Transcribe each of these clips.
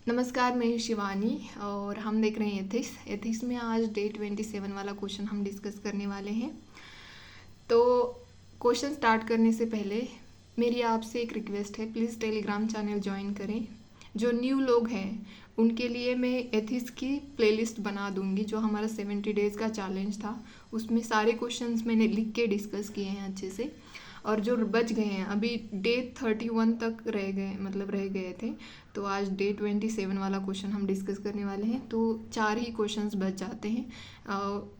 नमस्कार, मैं हूँ शिवानी और हम देख रहे हैं एथिक्स में आज डे 27 वाला क्वेश्चन हम डिस्कस करने वाले हैं। तो क्वेश्चन स्टार्ट करने से पहले मेरी आपसे एक रिक्वेस्ट है, प्लीज़ टेलीग्राम चैनल ज्वाइन करें। जो न्यू लोग हैं उनके लिए मैं एथिक्स की प्लेलिस्ट बना दूंगी। जो हमारा 70 डेज़ का चैलेंज था उसमें सारे क्वेश्चंस मैंने लिख के डिस्कस किए हैं अच्छे से, और जो बच गए हैं अभी डे 31 तक रह गए थे, तो आज डे 27 वाला क्वेश्चन हम डिस्कस करने वाले हैं। तो 4 ही क्वेश्चंस बच जाते हैं।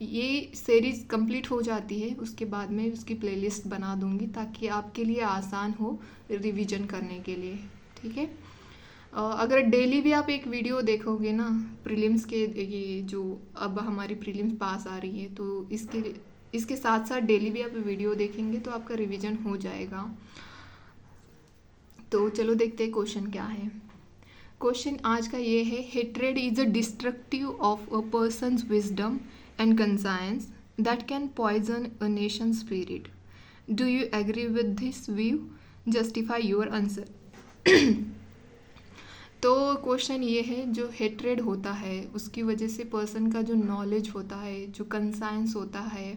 ये सीरीज़ कंप्लीट हो जाती है उसके बाद मैं उसकी प्लेलिस्ट बना दूंगी ताकि आपके लिए आसान हो रिवीजन करने के लिए, ठीक है। अगर डेली भी आप एक वीडियो देखोगे ना प्रीलिम्स के, ये जो अब हमारी प्रीलिम्स पास आ रही है, तो इसके साथ साथ डेली भी आप वीडियो देखेंगे तो आपका रिवीजन हो जाएगा। तो चलो देखते हैं क्वेश्चन क्या है। क्वेश्चन आज का ये है, hatred is a destructive of a person's wisdom and conscience that can poison a nation spirit. Do you agree with this view? Justify your answer. तो क्वेश्चन ये है, जो हेट्रेड होता है उसकी वजह से पर्सन का जो नॉलेज होता है, जो कंसाइंस होता है,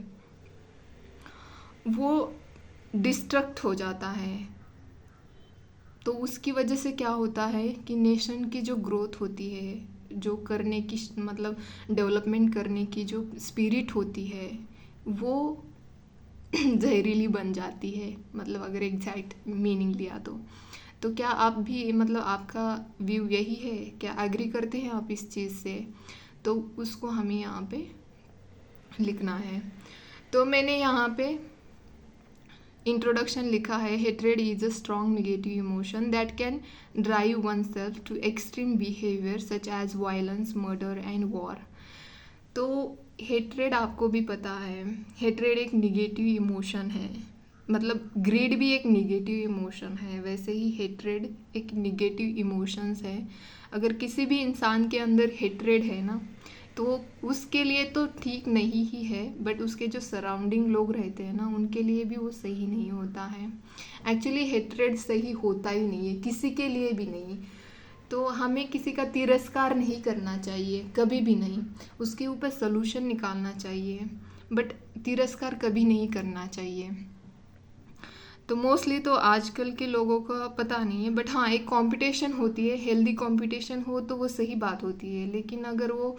वो डिस्ट्रक्ट हो जाता है। तो उसकी वजह से क्या होता है कि नेशन की जो ग्रोथ होती है, जो करने की डेवलपमेंट करने की जो स्पिरिट होती है, वो जहरीली बन जाती है। मतलब अगर एग्जैक्ट मीनिंग लिया तो क्या आप भी आपका व्यू यही है? क्या एग्री करते हैं आप इस चीज़ से? तो उसको हमें यहाँ पे लिखना है। तो मैंने यहाँ पे इंट्रोडक्शन लिखा है, hatred is a strong negative emotion that can drive oneself to extreme behaviour such as violence, murder and war. तो हेट्रेड आपको भी पता है, हेट्रेड एक निगेटिव इमोशन है। मतलब ग्रीड भी एक निगेटिव इमोशन है, वैसे ही हेट्रेड एक निगेटिव इमोशंस है। अगर किसी भी इंसान के अंदर हेट्रेड है ना, तो उसके लिए तो ठीक नहीं ही है, बट उसके जो सराउंडिंग लोग रहते हैं ना, उनके लिए भी वो सही नहीं होता है। एक्चुअली हेट्रेड सही होता ही नहीं है, किसी के लिए भी नहीं। तो हमें किसी का तिरस्कार नहीं करना चाहिए, कभी भी नहीं। उसके ऊपर सलूशन निकालना चाहिए, बट तिरस्कार कभी नहीं करना चाहिए। तो मोस्टली तो आजकल के लोगों का पता नहीं है, बट हाँ, एक कंपटीशन होती है, हेल्दी कंपटीशन हो तो वो सही बात होती है। लेकिन अगर वो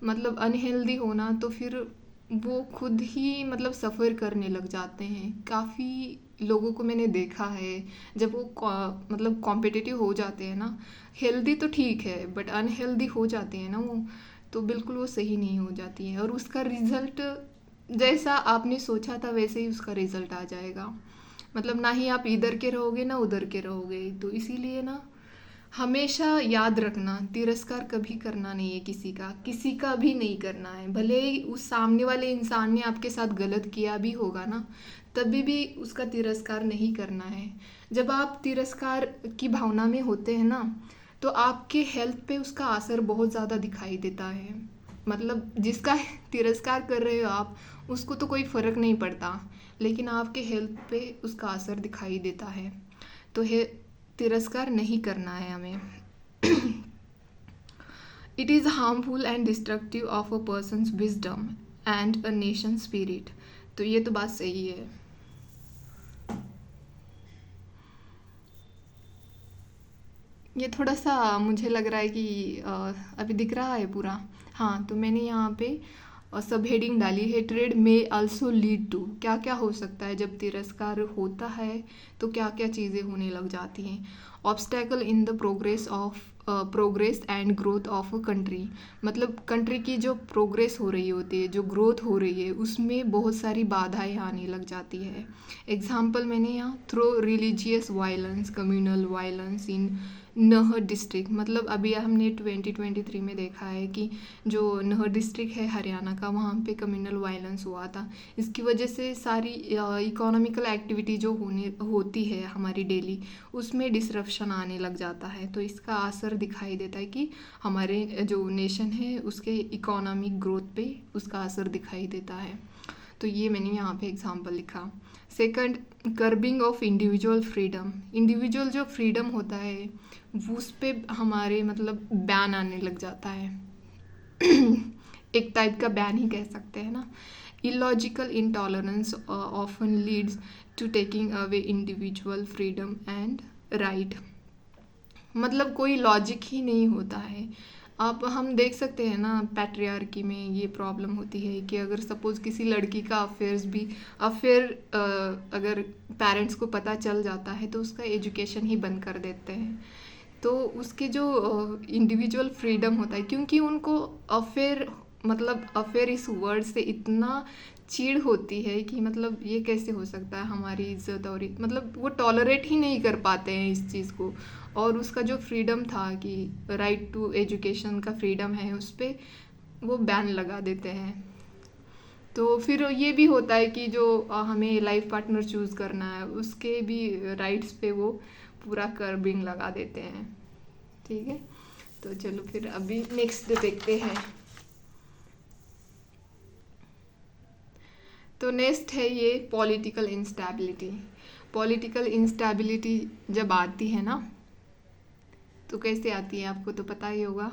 अनहेल्दी होना, तो फिर वो खुद ही सफ़र करने लग जाते हैं। काफ़ी लोगों को मैंने देखा है, जब वो कॉम्पिटिटिव हो जाते हैं ना, हेल्दी तो ठीक है बट अनहेल्दी हो जाते हैं ना वो, तो बिल्कुल वो सही नहीं हो जाती है। और उसका रिज़ल्ट जैसा आपने सोचा था वैसे ही उसका रिज़ल्ट आ जाएगा। ना ही आप इधर के रहोगे ना उधर के रहोगे। तो इसीलिए ना, हमेशा याद रखना, तिरस्कार कभी करना नहीं है किसी का भी नहीं करना है। भले ही उस सामने वाले इंसान ने आपके साथ गलत किया भी होगा ना, तभी भी उसका तिरस्कार नहीं करना है। जब आप तिरस्कार की भावना में होते हैं ना, तो आपके हेल्थ पे उसका असर बहुत ज़्यादा दिखाई देता है। जिसका तिरस्कार कर रहे हो आप, उसको तो कोई फ़र्क नहीं पड़ता, लेकिन आपके हेल्थ पे उसका असर दिखाई देता है। तो तिरस्कार नहीं करना है हमें। It is harmful and destructive of a person's wisdom and a nation spirit. तो ये तो बात सही है। ये थोड़ा सा मुझे लग रहा है कि अभी दिख रहा है पूरा। हाँ, तो मैंने यहाँ पे सब हेडिंग डाली है, ट्रेड में आल्सो लीड टू। क्या क्या हो सकता है जब तिरस्कार होता है, तो क्या क्या चीज़ें होने लग जाती हैं। Obstacle in the progress and growth of a country. Country की जो प्रोग्रेस हो रही होती है, जो ग्रोथ हो रही है, उसमें बहुत सारी बाधाएं आने लग जाती है। एग्जाम्पल मैंने यहाँ through religious violence, communal violence in नहर डिस्ट्रिक्ट। अभी हमने 2023 में देखा है कि जो नहर डिस्ट्रिक्ट है हरियाणा का, वहाँ पे कम्युनल वायलेंस हुआ था। इसकी वजह से सारी इकोनॉमिकल एक्टिविटी जो होती है हमारी डेली, उसमें डिसरप्शन आने लग जाता है। तो इसका असर दिखाई देता है कि हमारे जो नेशन है उसके इकोनॉमिक ग्रोथ पे उसका असर दिखाई देता है। तो ये मैंने यहाँ पे एग्जांपल लिखा। Second, curbing of individual freedom. Individual जो फ्रीडम होता है वो उस पे हमारे मतलब बैन आने लग जाता है। एक टाइप का बैन ही कह सकते हैं ना। Illogical intolerance often leads to taking away individual freedom and right. मतलब कोई लॉजिक ही नहीं होता है। अब हम देख सकते हैं ना, पैट्रियार्की में ये प्रॉब्लम होती है कि अगर सपोज किसी लड़की का अफेयर अगर पेरेंट्स को पता चल जाता है तो उसका एजुकेशन ही बंद कर देते हैं। तो उसके जो इंडिविजुअल फ्रीडम होता है, क्योंकि उनको अफेयर इस वर्ड से इतना चीड़ होती है कि मतलब ये कैसे हो सकता है, हमारी इज्जत और मतलब वो टॉलरेट ही नहीं कर पाते हैं इस चीज़ को। और उसका जो फ्रीडम था कि राइट टू एजुकेशन का फ्रीडम है, उस पर वो बैन लगा देते हैं। तो फिर ये भी होता है कि जो हमें लाइफ पार्टनर चूज़ करना है उसके भी राइट्स पे वो पूरा कर्बिंग लगा देते हैं। ठीक है, तो चलो फिर अभी नेक्स्ट देखते हैं। तो नेक्स्ट है ये पॉलिटिकल इंस्टेबिलिटी। पॉलिटिकल इंस्टेबिलिटी जब आती है ना, तो कैसे आती है आपको तो पता ही होगा।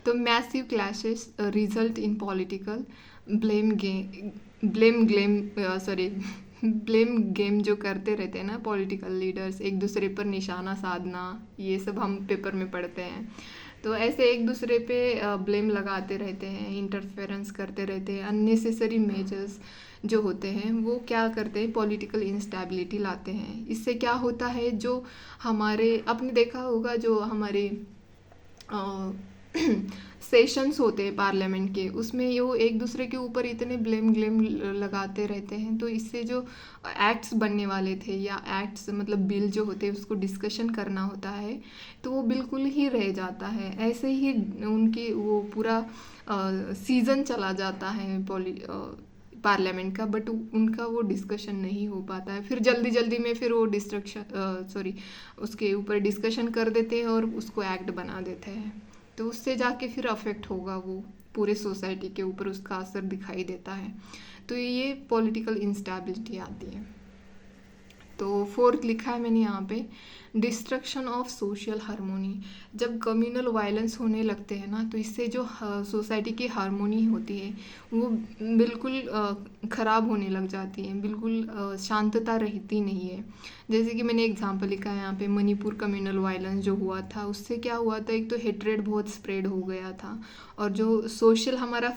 तो massive clashes result in political blame game जो करते रहते हैं ना पॉलिटिकल लीडर्स, एक दूसरे पर निशाना साधना, ये सब हम पेपर में पढ़ते हैं। तो ऐसे एक दूसरे पे ब्लेम लगाते रहते हैं, इंटरफेरेंस करते रहते हैं, अननेसेसरी मेजर्स जो होते हैं वो क्या करते हैं, पॉलिटिकल इंस्टेबिलिटी लाते हैं। इससे क्या होता है, जो हमारे आपने देखा होगा जो हमारे सेशंस होते हैं पार्लियामेंट के, उसमें ये वो एक दूसरे के ऊपर इतने ब्लेम लगाते रहते हैं। तो इससे जो एक्ट्स बनने वाले थे या एक्ट्स मतलब बिल जो होते हैं उसको डिस्कशन करना होता है तो वो बिल्कुल ही रह जाता है। ऐसे ही उनकी वो पूरा सीज़न चला जाता है पार्लियामेंट का, बट उनका वो डिस्कशन नहीं हो पाता है। फिर जल्दी जल्दी में फिर वो उसके ऊपर डिस्कशन कर देते हैं और उसको एक्ट बना देते हैं। तो उससे जाके फिर अफेक्ट होगा, वो पूरे सोसाइटी के ऊपर उसका असर दिखाई देता है। तो ये पॉलिटिकल इंस्टेबिलिटी आती है। तो फोर्थ लिखा है मैंने यहाँ पे, डिस्ट्रक्शन ऑफ सोशल हारमोनी। जब कम्युनल वायलेंस होने लगते हैं ना, तो इससे जो सोसाइटी की हारमोनी होती है वो बिल्कुल ख़राब होने लग जाती है, बिल्कुल शांतता रहती नहीं है। जैसे कि मैंने एग्जांपल लिखा है यहाँ पे, मणिपुर कम्युनल वायलेंस जो हुआ था उससे क्या हुआ था, एक तो हेट्रेड बहुत स्प्रेड हो गया था और जो सोशल हमारा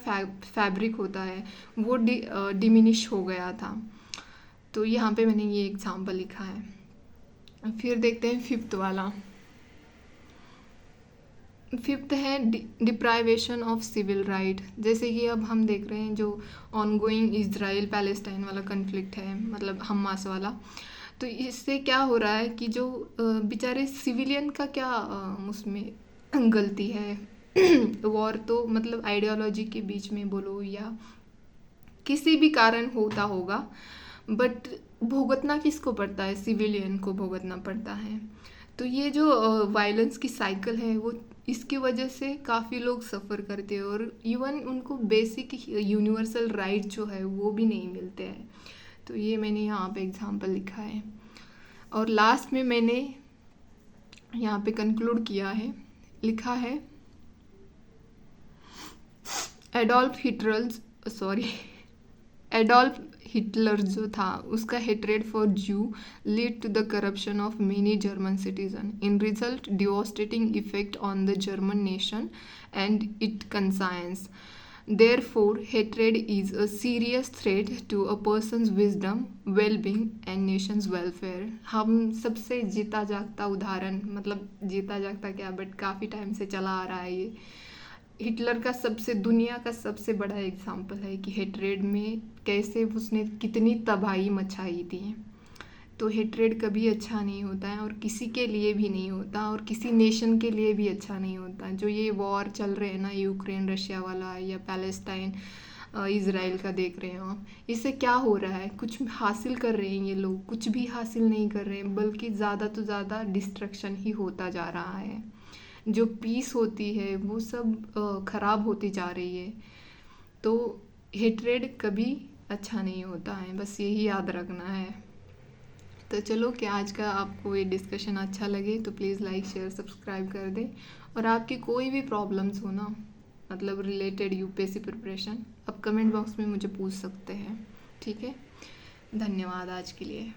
फैब्रिक होता है वो डिमिनिश हो गया था। तो यहाँ पे मैंने ये एग्जांपल लिखा है। फिर देखते हैं फिफ्थ वाला। फिफ्थ है डिप्राइवेशन ऑफ सिविल राइट। जैसे कि अब हम देख रहे हैं जो ऑनगोइंग इजराइल पैलेस्टाइन वाला कन्फ्लिक्ट है, मतलब हमास वाला। तो इससे क्या हो रहा है कि जो बेचारे सिविलियन का क्या उसमें गलती है। वॉर तो मतलब आइडियोलॉजी के बीच में बोलो या किसी भी कारण होता होगा, बट भुगतना किसको पड़ता है, सिविलियन को भुगतना पड़ता है। तो ये जो वायलेंस की साइकिल है वो इसकी वजह से काफ़ी लोग सफ़र करते हैं और इवन उनको बेसिक यूनिवर्सल राइट जो है वो भी नहीं मिलते हैं। तो ये मैंने यहाँ पे एग्जांपल लिखा है। और लास्ट में मैंने यहाँ पे कंक्लूड किया है, लिखा है एडोल्फ हिटलर जो था उसका hatred for Jew lead to the corruption of many German citizen, in result devastating effect on the German nation and it conscience. Therefore, hatred is a serious threat to a person's wisdom, well-being and nation's welfare. हम सबसे जीता जागता उदाहरण, मतलब जीता जागता क्या, but काफ़ी टाइम से चला आ रहा है ये, हिटलर का सबसे दुनिया का सबसे बड़ा एग्जाम्पल है कि हेट्रेड में कैसे उसने कितनी तबाही मचाई थी। तो हेट्रेड कभी अच्छा नहीं होता है और किसी के लिए भी नहीं होता और किसी नेशन के लिए भी अच्छा नहीं होता। जो ये वॉर चल रहे हैं ना, यूक्रेन रशिया वाला या पैलेस्टाइन इज़राइल का देख रहे हो, इससे क्या हो रहा है, कुछ हासिल कर रहे हैं ये लोग, कुछ भी हासिल नहीं कर रहे हैं, बल्कि ज़्यादा तो ज़्यादा डिस्ट्रक्शन ही होता जा रहा है। जो पीस होती है वो सब ख़राब होती जा रही है। तो हेट्रेड कभी अच्छा नहीं होता है, बस यही याद रखना है। तो चलो, कि आज का आपको ये डिस्कशन अच्छा लगे तो प्लीज़ लाइक शेयर सब्सक्राइब कर दें। और आपकी कोई भी प्रॉब्लम्स हो ना, मतलब रिलेटेड यूपीएससी प्रिपरेशन, आप कमेंट बॉक्स में मुझे पूछ सकते हैं। ठीक है, धन्यवाद आज के लिए।